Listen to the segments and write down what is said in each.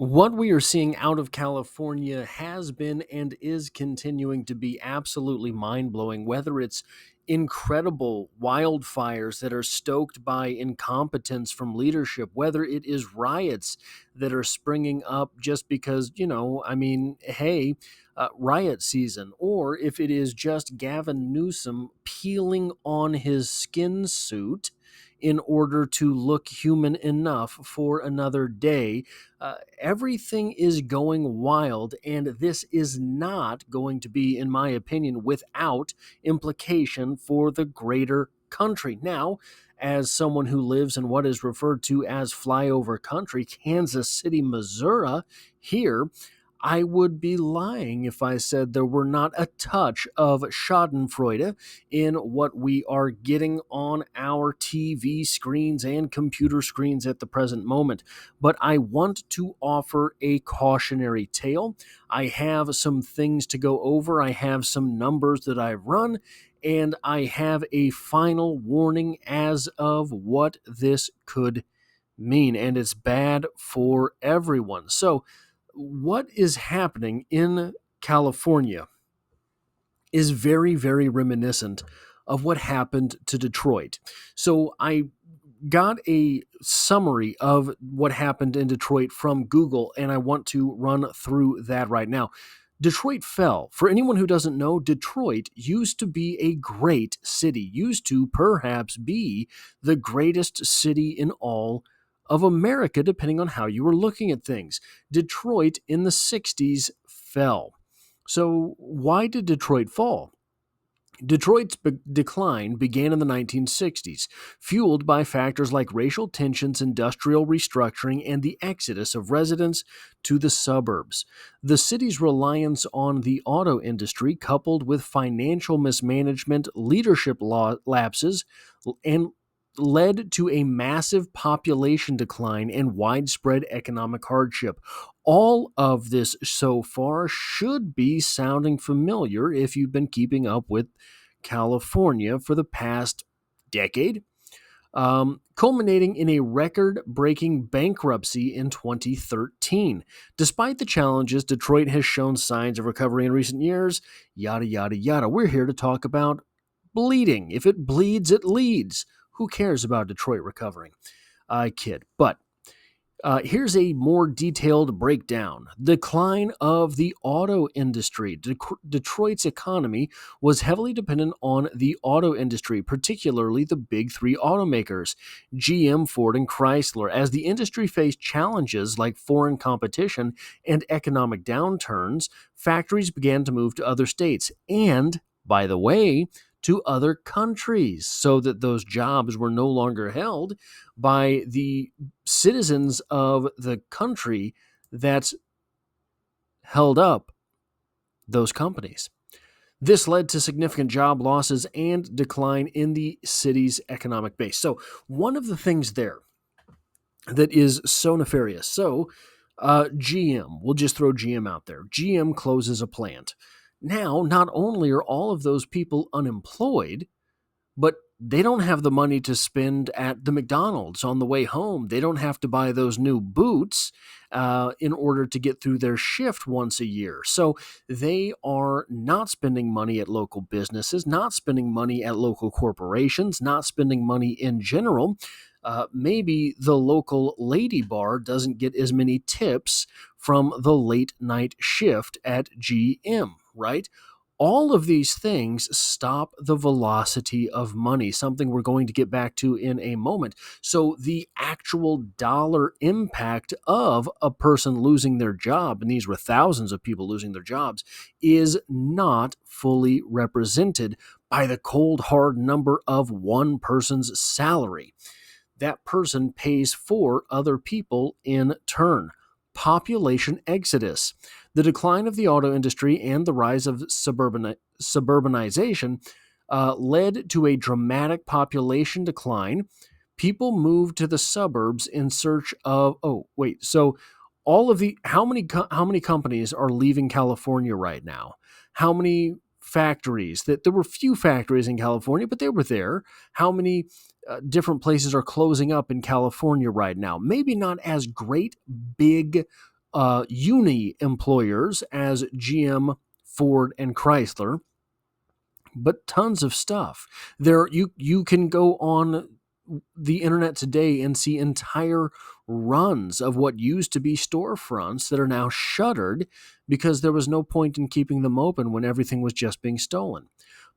What we are seeing out of California has been and is continuing to be absolutely mind blowing, whether it's incredible wildfires that are stoked by incompetence from leadership, whether it is riots that are springing up just because, hey, riot season, or if it is just Gavin Newsom peeling on his skin suit in order to look human enough for another day. Everything is going wild, and this is not going to be, in my opinion, without implication for the greater country. Now, as someone who lives in what is referred to as flyover country, Kansas City, Missouri, here, I would be lying if I said there were not a touch of Schadenfreude in what we are getting on our TV screens and computer screens at the present moment. But I want to offer a cautionary tale. I have some things to go over, I have some numbers that I've run, and I have a final warning as of what this could mean, and it's bad for everyone. So, what is happening in California is very, very reminiscent of what happened to Detroit. So I got a summary of what happened in Detroit from Google, and I want to run through that right now. Detroit fell. For anyone who doesn't know, Detroit used to be a great city, used to perhaps be the greatest city in all of America, depending on how you were looking at things. Detroit in the 60s fell. So, why did Detroit fall? Detroit's decline began in the 1960s, fueled by factors like racial tensions, industrial restructuring, and the exodus of residents to the suburbs. The city's reliance on the auto industry, coupled with financial mismanagement, leadership lapses, and led to a massive population decline and widespread economic hardship. All of this so far should be sounding familiar if you've been keeping up with California for the past decade, culminating in a record breaking bankruptcy in 2013. Despite the challenges, Detroit has shown signs of recovery in recent years, yada, yada, yada. We're here to talk about bleeding. If it bleeds, it leads. Who cares about Detroit recovering? I kid. But here's a more detailed breakdown. Decline of the auto industry. Detroit's economy was heavily dependent on the auto industry, particularly the big three automakers, GM, Ford, and Chrysler. As the industry faced challenges like foreign competition and economic downturns, factories began to move to other states. And, by the way, to other countries so that those jobs were no longer held by the citizens of the country that held up those companies. This led to significant job losses and decline in the city's economic base. So, one of the things there that is so nefarious. GM, we'll just throw GM out there. GM closes a plant. Now, not only are all of those people unemployed, but they don't have the money to spend at the McDonald's on the way home. They don't have to buy those new boots in order to get through their shift once a year. So they are not spending money at local businesses, not spending money at local corporations, not spending money in general. Maybe the local lady bar doesn't get as many tips from the late night shift at GM, right? All of these things stop the velocity of money, something we're going to get back to in a moment. So the actual dollar impact of a person losing their job, and these were thousands of people losing their jobs, is not fully represented by the cold hard number of one person's salary. That person pays for other people in turn. Population exodus. The decline of the auto industry and the rise of suburbanization led to a dramatic population decline. People moved to the suburbs in search of. So all of the how many companies are leaving California right now? How many factories? That there were few factories in California, but they were there. How many different places are closing up in California right now? Maybe not as great big uni employers as GM, Ford, and Chrysler, but tons of stuff. You can go on the internet today and see entire runs of what used to be storefronts that are now shuttered because there was no point in keeping them open when everything was just being stolen.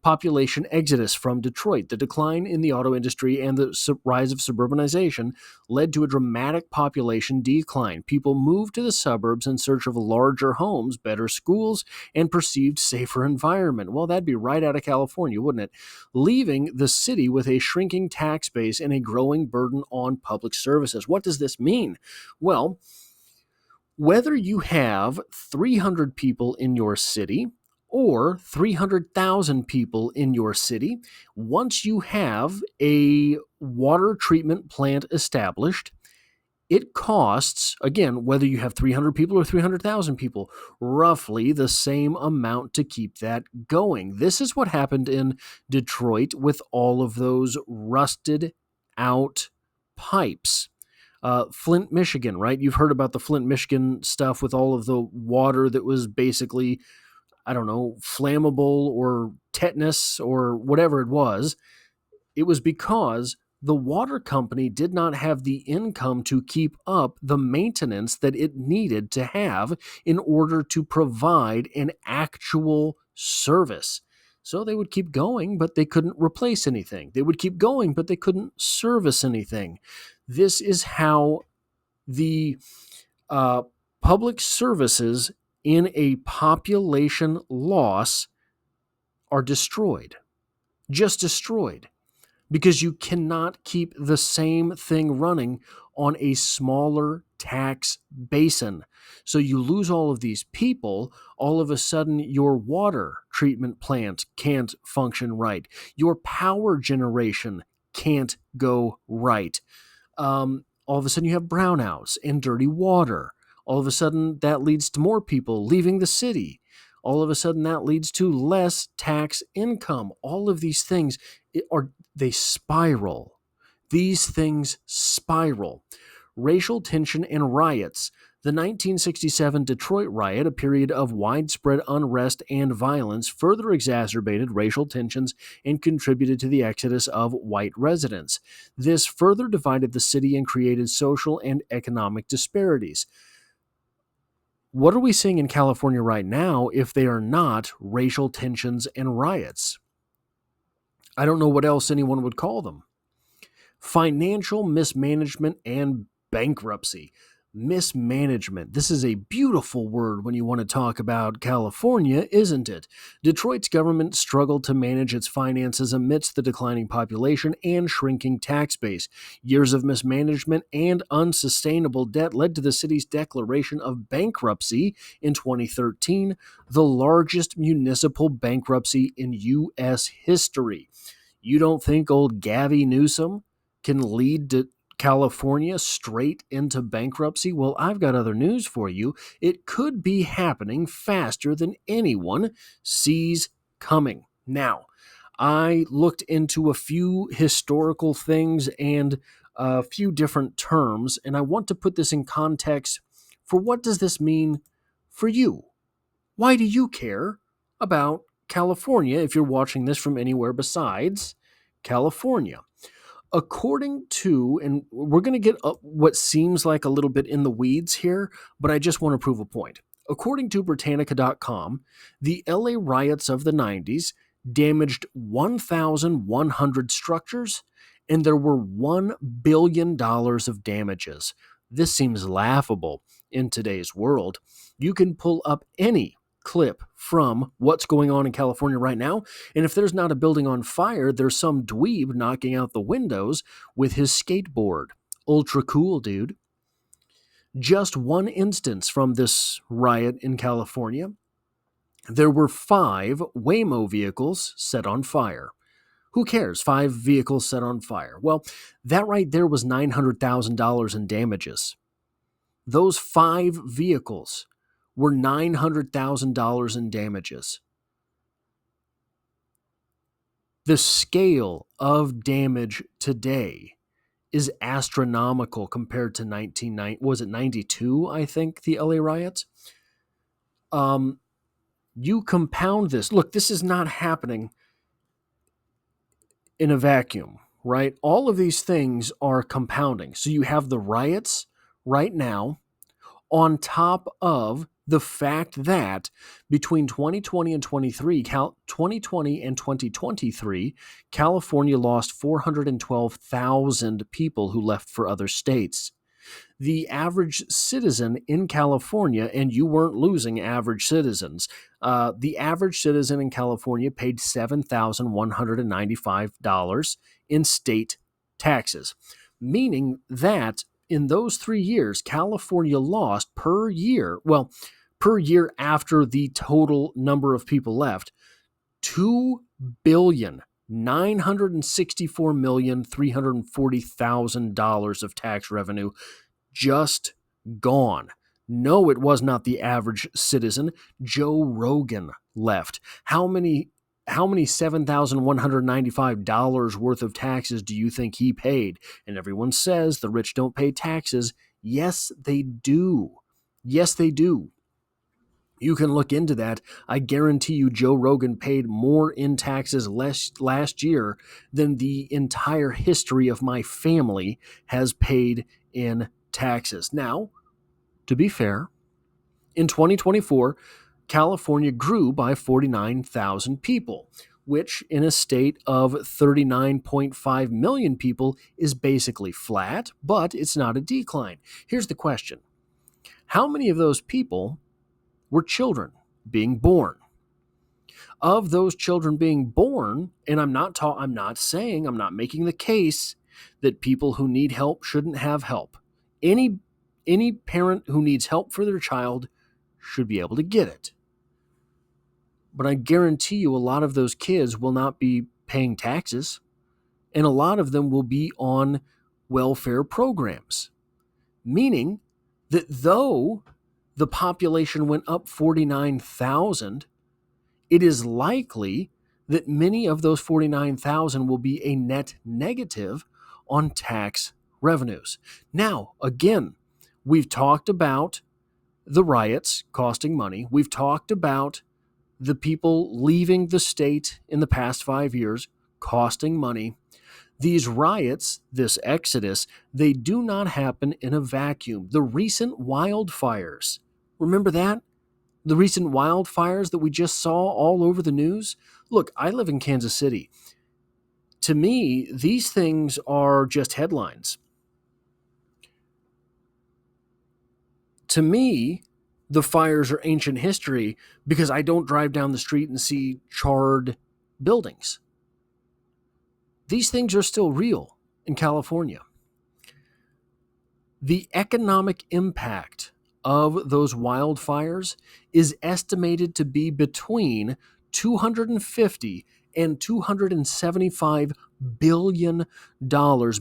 Population exodus from Detroit. The decline in the auto industry and the rise of suburbanization led to a dramatic population decline. People moved to the suburbs in search of larger homes, better schools, and perceived safer environment. Well, that'd be right out of California, wouldn't it? Leaving the city with a shrinking tax base and a growing burden on public services. What does this mean? Well, whether you have 300 people in your city or 300,000 people in your city, once you have a water treatment plant established, it costs, again, whether you have 300 people or 300,000 people, roughly the same amount to keep that going. This is what happened in Detroit with all of those rusted out pipes. Flint, Michigan, right? You've heard about the Flint, Michigan stuff with all of the water that was basically, I don't know, flammable or tetanus or whatever it was. It was because the water company did not have the income to keep up the maintenance that it needed to have in order to provide an actual service. So they would keep going, but they couldn't replace anything. They would keep going, but they couldn't service anything. This is how the uh, public services in a population loss are destroyed, just destroyed, because you cannot keep the same thing running on a smaller tax basin. So you lose all of these people. All of a sudden, your water treatment plant can't function right. Your power generation can't go right. All of a sudden you have brownouts and dirty water. All of a sudden that leads to more people leaving the city. All of a sudden that leads to less tax income. All of these things they spiral. These things spiral. Racial tension and riots. The 1967 Detroit riot, a period of widespread unrest and violence, further exacerbated racial tensions and contributed to the exodus of white residents. This further divided the city and created social and economic disparities. What are we seeing in California right now if they are not racial tensions and riots? I don't know what else anyone would call them. Financial mismanagement and bankruptcy. Mismanagement. This is a beautiful word when you want to talk about California, isn't it? Detroit's government struggled to manage its finances amidst the declining population and shrinking tax base. Years of mismanagement and unsustainable debt led to the city's declaration of bankruptcy in 2013, the largest municipal bankruptcy in U.S. history. You don't think old Gavin Newsom can lead to California straight into bankruptcy? Well, I've got other news for you. It could be happening faster than anyone sees coming. Now, I looked into a few historical things and a few different terms, and I want to put this in context for what does this mean for you? Why do you care about California if you're watching this from anywhere besides California? According to, and we're going to get what seems like a little bit in the weeds here, but I just want to prove a point. According to Britannica.com, the LA riots of the 90s damaged 1,100 structures, and there were $1 billion of damages. This seems laughable in today's world. You can pull up any clip from what's going on in California right now, and if there's not a building on fire, there's some dweeb knocking out the windows with his skateboard. Ultra cool, dude. Just one instance from this riot in California, there were 5 Waymo vehicles set on fire. Who cares? 5 vehicles set on fire. Well, that right there was $900,000 in damages. Those 5 vehicles were $900,000 in damages. The scale of damage today is astronomical compared to 1990. Was it 92? I think the LA riots. Um, you compound this. Look, this is not happening in a vacuum, right? All of these things are compounding. So you have the riots right now, on top of the fact that between 2020 and 2023, California lost 412,000 people who left for other states. The average citizen in California, and you weren't losing average citizens, the average citizen in California paid $7,195 in state taxes, meaning that in those 3 years, California lost per year after the total number of people left, $2,964,340,000 of tax revenue just gone. No, it was not the average citizen. Joe Rogan left. How many $7,195 worth of taxes do you think he paid? And everyone says the rich don't pay taxes. Yes, they do. Yes, they do. You can look into that. I guarantee you Joe Rogan paid more in taxes last year than the entire history of my family has paid in taxes. Now, to be fair, in 2024, California grew by 49,000 people, which in a state of 39.5 million people is basically flat, but it's not a decline. Here's the question. How many of those people were children being born? Of those children being born, and I'm not making the case that people who need help shouldn't have help. Any parent who needs help for their child should be able to get it. But I guarantee you a lot of those kids will not be paying taxes, and a lot of them will be on welfare programs, meaning that though the population went up 49,000, it is likely that many of those 49,000 will be a net negative on tax revenues. Now, again, we've talked about the riots costing money. We've talked about the people leaving the state in the past 5 years costing money. These riots, this exodus, they do not happen in a vacuum. The recent wildfires, remember that? The recent wildfires that we just saw all over the news? Look, I live in Kansas City. To me, these things are just headlines. To me, the fires are ancient history because I don't drive down the street and see charred buildings. These things are still real in California. The economic impact of those wildfires is estimated to be between $250 and $275 billion,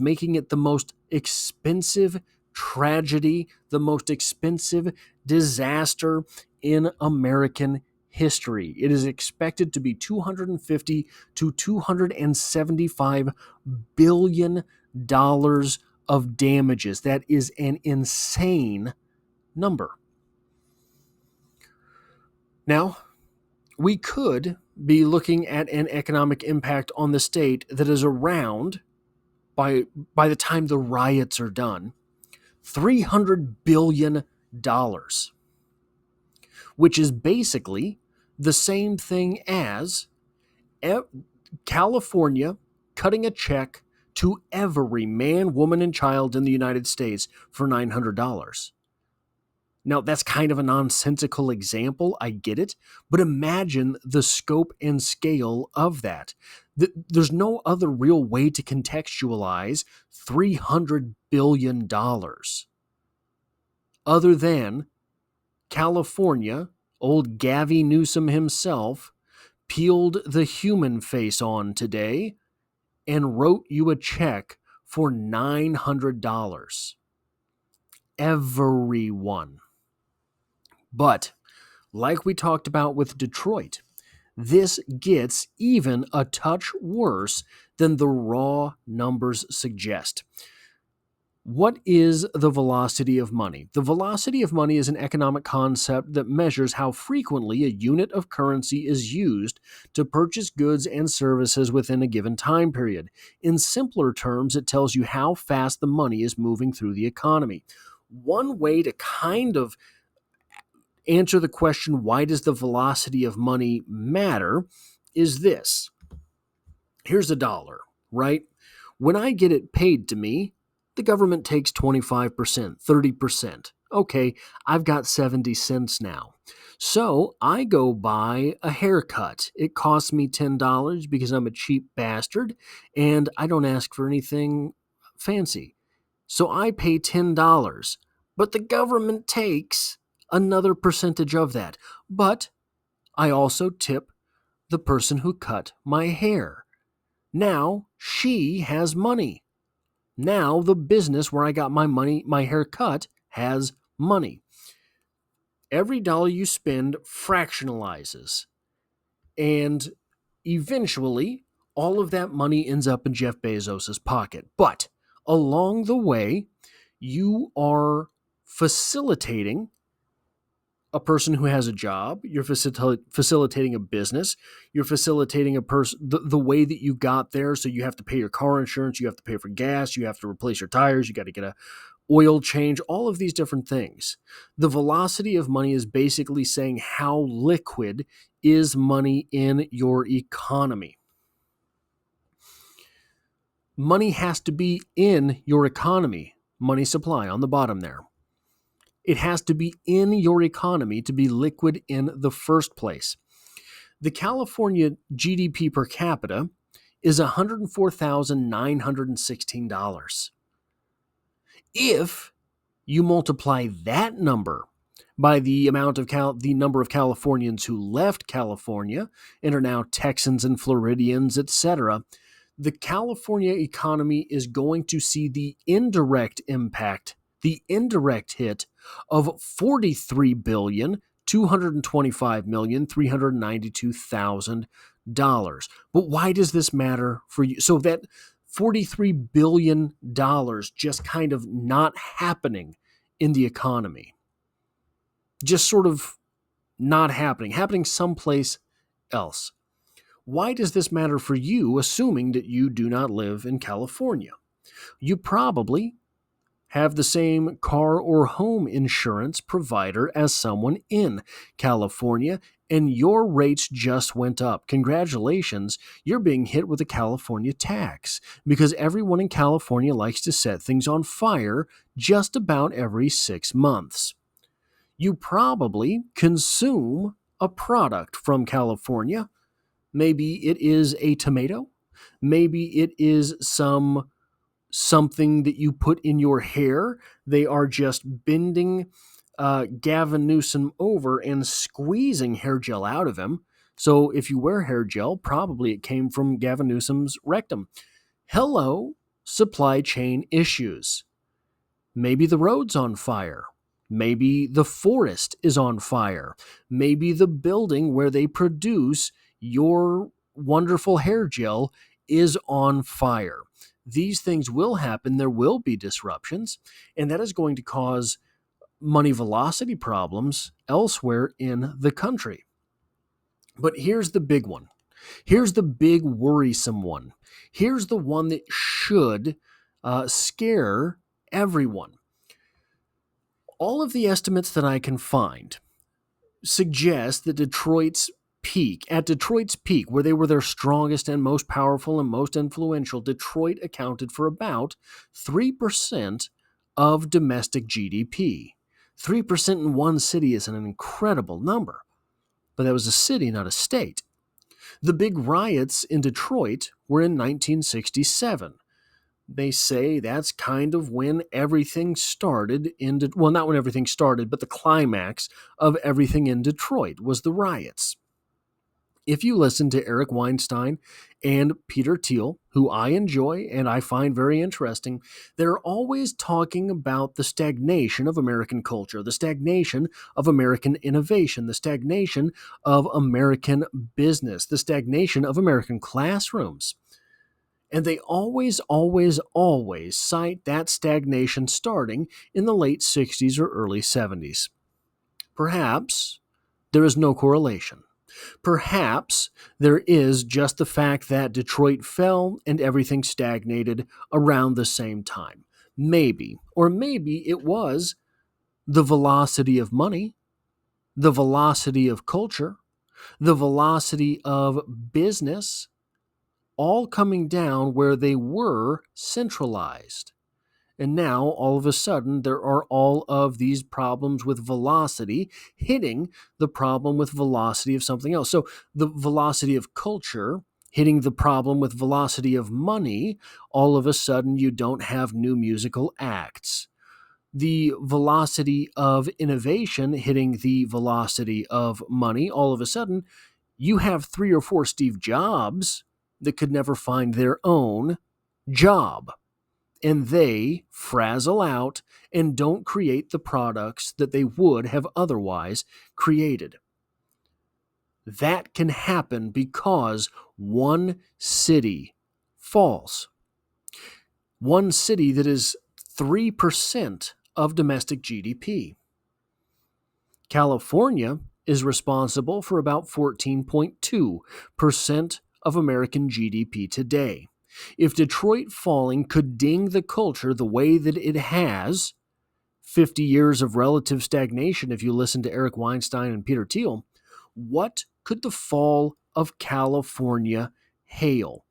making it the most expensive tragedy, the most expensive disaster in American history. It is expected to be $250 to $275 billion of damages. That is an insane number. Now, we could be looking at an economic impact on the state that is around, by the time the riots are done, $300 billion, which is basically the same thing as California cutting a check to every man, woman, and child in the United States for $900. Now, that's kind of a nonsensical example, I get it, but imagine the scope and scale of that. There's no other real way to contextualize $300 billion other than California, old Gavin Newsom himself, peeled the human face on today and wrote you a check for $900. Everyone. But, like we talked about with Detroit, this gets even a touch worse than the raw numbers suggest. What is the velocity of money? The velocity of money is an economic concept that measures how frequently a unit of currency is used to purchase goods and services within a given time period. In simpler terms, it tells you how fast the money is moving through the economy. One way to kind of answer the question, why does the velocity of money matter, is this. Here's a dollar, right? When I get it paid to me, the government takes 25%, 30%. Okay, I've got 70 cents now. So I go buy a haircut. It costs me $10 because I'm a cheap bastard and I don't ask for anything fancy. So I pay $10, but the government takes another percentage of that. But I also tip the person who cut my hair. Now she has money. Now the business where I got my hair cut, has money. Every dollar you spend fractionalizes. And eventually, all of that money ends up in Jeff Bezos' pocket. But along the way, you are facilitating a person who has a job, you're facilitating a business, you're facilitating a person, the way that you got there. So you have to pay your car insurance, you have to pay for gas, you have to replace your tires, you got to get a oil change, all of these different things. The velocity of money is basically saying how liquid is money in your economy. Money has to be in your economy. Money supply on the bottom there. It has to be in your economy to be liquid in the first place. The California GDP per capita is $104,916. If you multiply that number by the amount of the number of Californians who left California and are now Texans and Floridians, etc., the California economy is going to see the indirect impact, the indirect hit of $43,225,392,000. But why does this matter for you? So that $43 billion just kind of not happening in the economy, just sort of not happening someplace else. Why does this matter for you, assuming that you do not live in California? You probably have the same car or home insurance provider as someone in California, and your rates just went up. Congratulations, you're being hit with a California tax because everyone in California likes to set things on fire just about every 6 months. You probably consume a product from California. Maybe it is a tomato. Maybe it is something that you put in your hair. They are just bending Gavin Newsom over and squeezing hair gel out of him. So if you wear hair gel, probably it came from Gavin Newsom's rectum. Hello, supply chain issues. Maybe the road's on fire. Maybe the forest is on fire. Maybe the building where they produce your wonderful hair gel is on fire. These things will happen. There will be disruptions, and that is going to cause money velocity problems elsewhere in the country. But here's the big one. Here's the big worrisome one. Here's the one that should scare everyone. All of the estimates that I can find suggest that at Detroit's peak, where they were their strongest and most powerful and most influential, Detroit accounted for about 3% of domestic GDP. 3% in one city is an incredible number, but that was a city, not a state. The big riots in Detroit were in 1967. They say that's kind of when everything started well, not when everything started, but the climax of everything in Detroit was the riots. If you listen to Eric Weinstein and Peter Thiel, who I enjoy and I find very interesting, they're always talking about the stagnation of American culture, the stagnation of American innovation, the stagnation of American business, the stagnation of American classrooms. And they always, always, always cite that stagnation starting in the late 60s or early 70s. Perhaps there is no correlation. Perhaps there is just the fact that Detroit fell and everything stagnated around the same time. Maybe, or maybe it was the velocity of money, the velocity of culture, the velocity of business, all coming down where they were centralized. And now, all of a sudden, there are all of these problems with velocity hitting the problem with velocity of something else. So, the velocity of culture hitting the problem with velocity of money, all of a sudden, you don't have new musical acts. The velocity of innovation hitting the velocity of money, all of a sudden, you have 3 or 4 Steve Jobs that could never find their own job. And they frazzle out and don't create the products that they would have otherwise created. That can happen because one city falls. One city that is 3% of domestic GDP. California is responsible for about 14.2% of American GDP today. If Detroit falling could ding the culture the way that it has, 50 years of relative stagnation if you listen to Eric Weinstein and Peter Thiel, what could the fall of California hail?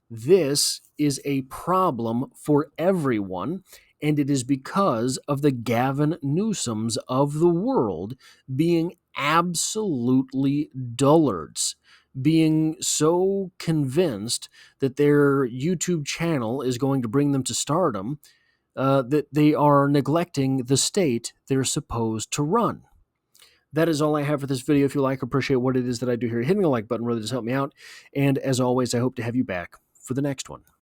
This is a problem for everyone, and it is because of the Gavin Newsoms of the world being absolutely dullards, being so convinced that their YouTube channel is going to bring them to stardom that they are neglecting the state they're supposed to run. That is all I have for this video. If you like or appreciate what it is that I do here, hitting the like button really does help me out. And as always, I hope to have you back for the next one.